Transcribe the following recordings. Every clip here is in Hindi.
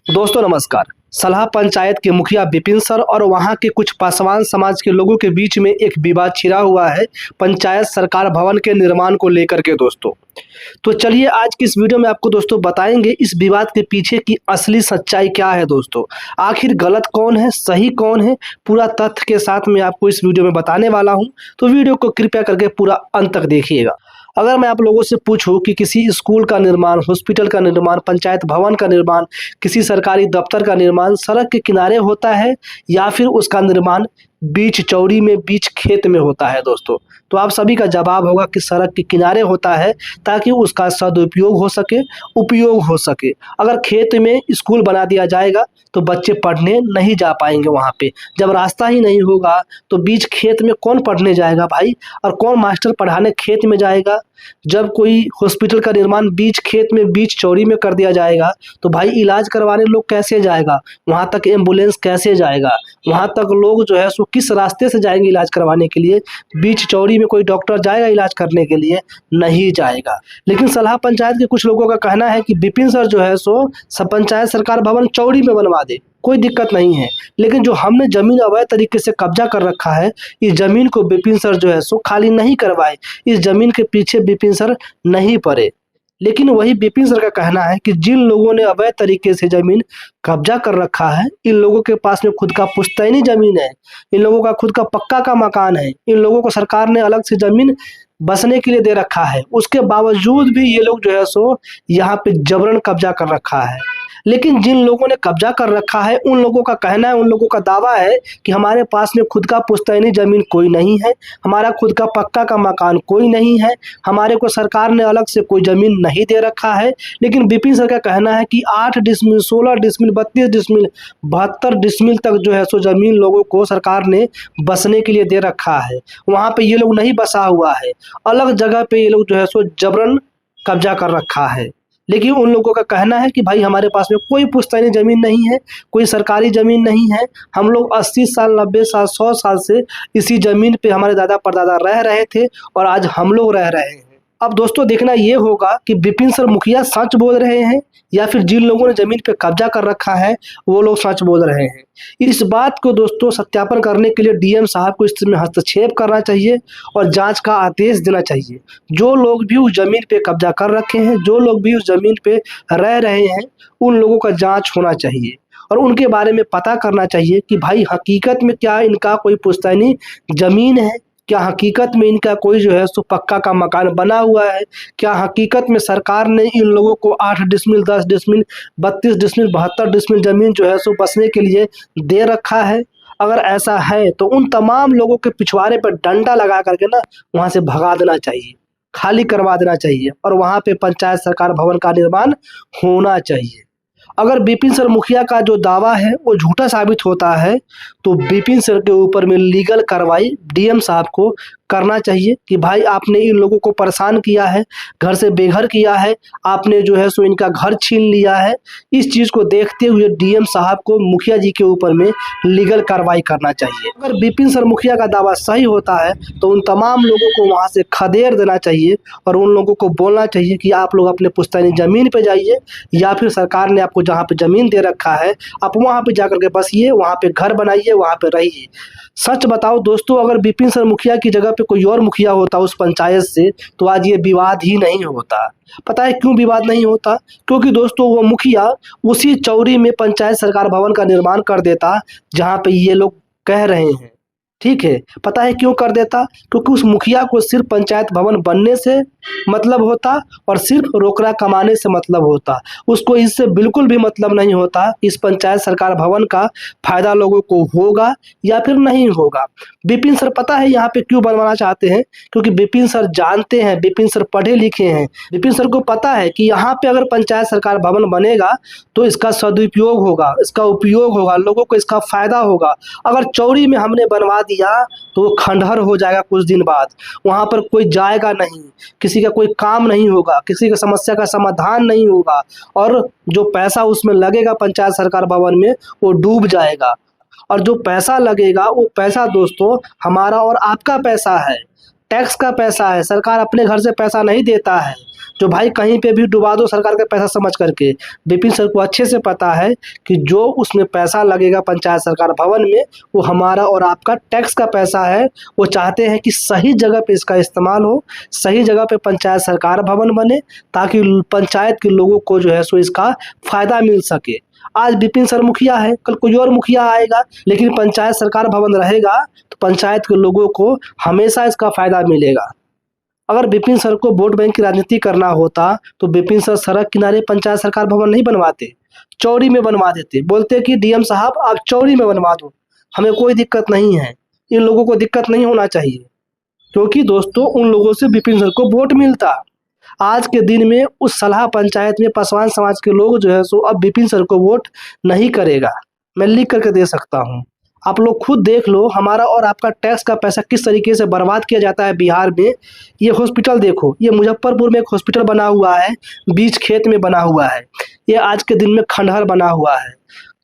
दोस्तों नमस्कार। सलाह पंचायत के मुखिया विपिन सर और वहां के कुछ पासवान समाज के लोगों के बीच में एक विवाद छिड़ा हुआ है पंचायत सरकार भवन के निर्माण को लेकर के दोस्तों। तो चलिए आज की इस वीडियो में आपको दोस्तों बताएंगे इस विवाद के पीछे की असली सच्चाई क्या है दोस्तों। आखिर गलत कौन है, सही कौन है, पूरा तथ्य के साथ मैं आपको इस वीडियो में बताने वाला हूं। तो वीडियो को कृपया करके पूरा अंत तक देखिएगा। अगर मैं आप लोगों से पूछूं कि किसी स्कूल का निर्माण, हॉस्पिटल का निर्माण, पंचायत भवन का निर्माण, किसी सरकारी दफ्तर का निर्माण सड़क के किनारे होता है या फिर उसका निर्माण बीच चौड़ी में, बीच खेत में होता है दोस्तों, तो आप सभी का जवाब होगा कि सड़क के किनारे होता है ताकि उसका सदुपयोग हो सके, उपयोग हो सके। अगर खेत में स्कूल बना दिया जाएगा तो बच्चे पढ़ने नहीं जा पाएंगे वहाँ पे। जब रास्ता ही नहीं होगा तो बीच खेत में कौन पढ़ने जाएगा भाई, और कौन मास्टर पढ़ाने खेत में जाएगा। जब कोई हॉस्पिटल का निर्माण बीच खेत में, बीच चौड़ी में कर दिया जाएगा तो भाई इलाज करवाने लोग कैसे जाएगा, वहाँ तक एम्बुलेंस कैसे जाएगा, वहाँ तक लोग जो है सो किस रास्ते से जाएंगे इलाज करवाने के लिए। बीच चौड़ी में कोई डॉक्टर जाएगा इलाज करने के लिए? नहीं जाएगा। लेकिन सलाह पंचायत के कुछ लोगों का कहना है कि विपिन सर जो है सो सब पंचायत सरकार भवन चौड़ी में बनवा दे, कोई दिक्कत नहीं है। लेकिन जो हमने जमीन अवैध तरीके से कब्जा कर रखा है, इस जमीन को विपिन सर जो है सो खाली नहीं करवाए, इस जमीन के पीछे विपिन सर नहीं पड़े। लेकिन वही विपिन सर का कहना है कि जिन लोगों ने अवैध तरीके से जमीन कब्जा कर रखा है, इन लोगों के पास में खुद का पुश्तैनी जमीन है, इन लोगों का खुद का पक्का का मकान है, इन लोगों को सरकार ने अलग से जमीन बसने के लिए दे रखा है। उसके बावजूद भी ये लोग जो है सो यहाँ पे जबरन कब्जा कर रखा है। लेकिन जिन लोगों ने कब्जा कर रखा है उन लोगों का कहना है, उन लोगों का दावा है कि हमारे पास में खुद का पुश्तैनी जमीन कोई नहीं है, हमारा खुद का पक्का का मकान कोई नहीं है, हमारे को सरकार ने अलग से कोई जमीन नहीं दे रखा है। लेकिन विपिन सर का कहना है कि 8 डिसमिल, 16 डिसमिल, 32 डिसमिल, 72 डिसमिल तक जो है सो जमीन लोगों को सरकार ने बसने के लिए दे रखा है। वहाँ पे ये लोग नहीं बसा हुआ है, अलग जगह पे ये लोग जो है सो जबरन कब्जा कर रखा है। लेकिन उन लोगों का कहना है कि भाई हमारे पास में कोई पुश्तैनी ज़मीन नहीं है, कोई सरकारी ज़मीन नहीं है, हम लोग 80 साल, 90 साल, 100 साल से इसी ज़मीन पे हमारे दादा परदादा रह रहे थे और आज हम लोग रह रहे हैं। अब दोस्तों देखना ये होगा कि विपिन सर मुखिया सच बोल रहे हैं या फिर जिन लोगों ने जमीन पे कब्जा कर रखा है वो लोग सच बोल रहे हैं। इस बात को दोस्तों सत्यापन करने के लिए डीएम साहब को इसमें हस्तक्षेप करना चाहिए और जांच का आदेश देना चाहिए। जो लोग भी उस जमीन पे कब्जा कर रखे हैं, जो लोग भी उस जमीन पे रह रहे हैं, उन लोगों का जांच होना चाहिए और उनके बारे में पता करना चाहिए कि भाई हकीकत में क्या इनका कोई पुश्तैनी जमीन है, क्या हकीकत में इनका कोई जो है सो पक्का का मकान बना हुआ है, क्या हकीकत में सरकार ने इन लोगों को 8 डिसमिल, 10 डिसमिल, 32 डिसमिल, 72 डिसमिल जमीन जो है सो बसने के लिए दे रखा है। अगर ऐसा है तो उन तमाम लोगों के पिछवाड़े पर डंडा लगा करके ना वहाँ से भगा देना चाहिए, खाली करवा देना चाहिए और वहाँ पे पंचायत सरकार भवन का निर्माण होना चाहिए। अगर विपिन सर मुखिया का जो दावा है वो झूठा साबित होता है तो विपिन सर के ऊपर में लीगल कार्रवाई डीएम साहब को करना चाहिए कि भाई आपने इन लोगों को परेशान किया है, घर से बेघर किया है, आपने जो है सो इनका घर छीन लिया है। इस चीज़ को देखते हुए डीएम साहब को मुखिया जी के ऊपर में लीगल कार्रवाई करना चाहिए। अगर विपिन सर मुखिया का दावा सही होता है तो उन तमाम लोगों को वहाँ से खदेड़ देना चाहिए और उन लोगों को बोलना चाहिए कि आप लोग अपने पुश्तैनी ज़मीन पर जाइए या फिर सरकार ने आपको जहाँ पे ज़मीन दे रखा है आप वहाँ पे जाकर के बसिए, वहाँ पे घर बनाइए, वहाँ पे रहिए। सच बताओ दोस्तों, अगर विपिन सर मुखिया की जगह पे कोई और मुखिया होता उस पंचायत से तो आज ये विवाद ही नहीं होता। पता है क्यों विवाद नहीं होता? क्योंकि दोस्तों वो मुखिया उसी चौड़ी में पंचायत सरकार भवन का निर्माण कर देता जहाँ पे ये लोग कह रहे हैं। ठीक है, पता है क्यों कर देता? क्योंकि उस मुखिया को सिर्फ पंचायत भवन बनने से मतलब होता और सिर्फ रोकड़ा कमाने से मतलब होता। उसको इससे बिल्कुल भी मतलब नहीं होता इस पंचायत सरकार भवन का फायदा लोगों को होगा या फिर नहीं होगा। विपिन सर पता है यहाँ पे क्यों बनवाना चाहते हैं? क्योंकि विपिन सर जानते हैं, विपिन सर पढ़े लिखे हैं, विपिन सर को पता है कि यहाँ पे अगर पंचायत सरकार भवन बनेगा तो इसका सदुपयोग होगा, इसका उपयोग होगा, लोगों को इसका फायदा होगा। अगर चौड़ी में हमने बनवा दिया तो वो खंडहर हो जाएगा कुछ दिन बाद, वहाँ पर कोई जाएगा नहीं, किसी का कोई काम नहीं होगा, किसी का समस्या का समाधान नहीं होगा और जो पैसा उसमें लगेगा पंचायत सरकार भवन में वो डूब जाएगा। और जो पैसा लगेगा वो पैसा दोस्तों हमारा और आपका पैसा है, टैक्स का पैसा है। सरकार अपने घर से पैसा नहीं देता है, जो भाई कहीं पे भी डुबा दो सरकार का पैसा समझ करके। विपिन सर को अच्छे से पता है कि जो उसमें पैसा लगेगा पंचायत सरकार भवन में, वो हमारा और आपका टैक्स का पैसा है। वो चाहते हैं कि सही जगह पे इसका इस्तेमाल हो, सही जगह पे पंचायत सरकार भवन बने, ताकि पंचायत के लोगों को जो है सो इसका फ़ायदा मिल सके। आज विपिन सर मुखिया है, कल कोई और मुखिया आएगा, लेकिन पंचायत सरकार भवन रहेगा तो पंचायत के लोगों को हमेशा इसका फ़ायदा मिलेगा। अगर विपिन सर को वोट बैंक की राजनीति करना होता तो विपिन सर सड़क किनारे पंचायत सरकार भवन नहीं बनवाते, चौड़ी में बनवा देते। बोलते कि डीएम साहब आप चौड़ी में बनवा दो, हमें कोई दिक्कत नहीं है। इन लोगों को दिक्कत नहीं होना चाहिए, क्योंकि दोस्तों उन लोगों से विपिन सर को वोट मिलता। आज के दिन में उस सलाह पंचायत में पासवान समाज के लोग जो है सो अब विपिन सर को वोट नहीं करेगा। मैं लिख करके दे सकता हूँ, आप लोग खुद देख लो। हमारा और आपका टैक्स का पैसा किस तरीके से बर्बाद किया जाता है बिहार में। ये हॉस्पिटल देखो, ये मुजफ्फरपुर में एक हॉस्पिटल बना हुआ है, बीच खेत में बना हुआ है। ये आज के दिन में खंडहर बना हुआ है।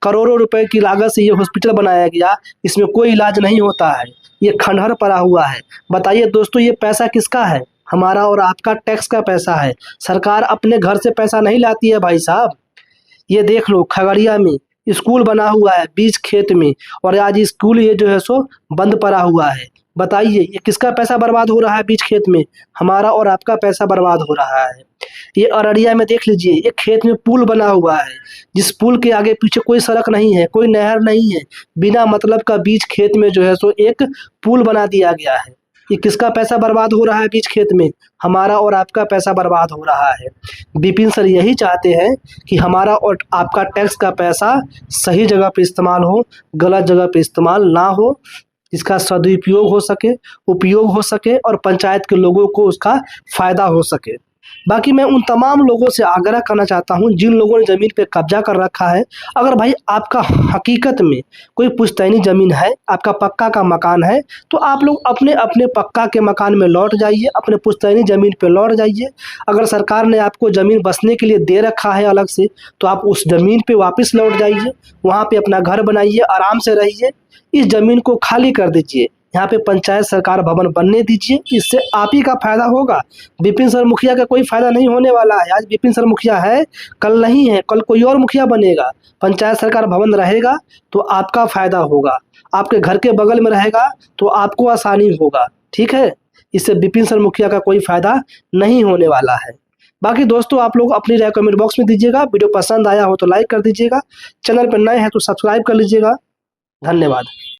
करोड़ों रुपए की लागत से ये हॉस्पिटल बनाया गया, इसमें कोई इलाज नहीं होता है, ये खंडहर पड़ा हुआ है। बताइए दोस्तों, ये पैसा किसका है? हमारा और आपका टैक्स का पैसा है। सरकार अपने घर से पैसा नहीं लाती है भाई साहब। ये देख लो, खगड़िया में स्कूल बना हुआ है बीच खेत में, और आज स्कूल ये जो है सो बंद पड़ा हुआ है। बताइए ये किसका पैसा बर्बाद हो रहा है? बीच खेत में हमारा और आपका पैसा बर्बाद हो रहा है। ये अररिया में देख लीजिए, एक खेत में पुल बना हुआ है, जिस पुल के आगे पीछे कोई सड़क नहीं है, कोई नहर नहीं है, बिना मतलब का बीच खेत में जो है सो एक पुल बना दिया गया है। ये किसका पैसा बर्बाद हो रहा है? बीच खेत में हमारा और आपका पैसा बर्बाद हो रहा है। विपिन सर यही चाहते हैं कि हमारा और आपका टैक्स का पैसा सही जगह पे इस्तेमाल हो, गलत जगह पे इस्तेमाल ना हो, इसका सदुपयोग हो सके, उपयोग हो सके और पंचायत के लोगों को उसका फ़ायदा हो सके। बाकी मैं उन तमाम लोगों से आग्रह करना चाहता हूं जिन लोगों ने ज़मीन पे कब्जा कर रखा है, अगर भाई आपका हकीकत में कोई पुश्तैनी ज़मीन है, आपका पक्का का मकान है, तो आप लोग अपने अपने पक्का के मकान में लौट जाइए, अपने पुश्तैनी ज़मीन पे लौट जाइए। अगर सरकार ने आपको ज़मीन बसने के लिए दे रखा है अलग से, तो आप उस ज़मीन पे वापस लौट जाइए, वहाँ पे अपना घर बनाइए, आराम से रहिए। इस ज़मीन को खाली कर दीजिए, यहाँ पे पंचायत सरकार भवन बनने दीजिए, इससे आप ही का फायदा होगा। विपिन सर मुखिया का कोई फायदा नहीं होने वाला है। आज विपिन सर मुखिया है, कल नहीं है, कल कोई और मुखिया बनेगा। पंचायत सरकार भवन रहेगा तो आपका फायदा होगा, आपके घर के बगल में रहेगा तो आपको आसानी होगा, ठीक है। इससे विपिन सर मुखिया का कोई फायदा नहीं होने वाला है। बाकी दोस्तों आप लोग अपनी राय कमेंट बॉक्स में दीजिएगा। वीडियो पसंद आया हो तो लाइक कर दीजिएगा, चैनल पर नए हैं तो सब्सक्राइब कर लीजिएगा। धन्यवाद।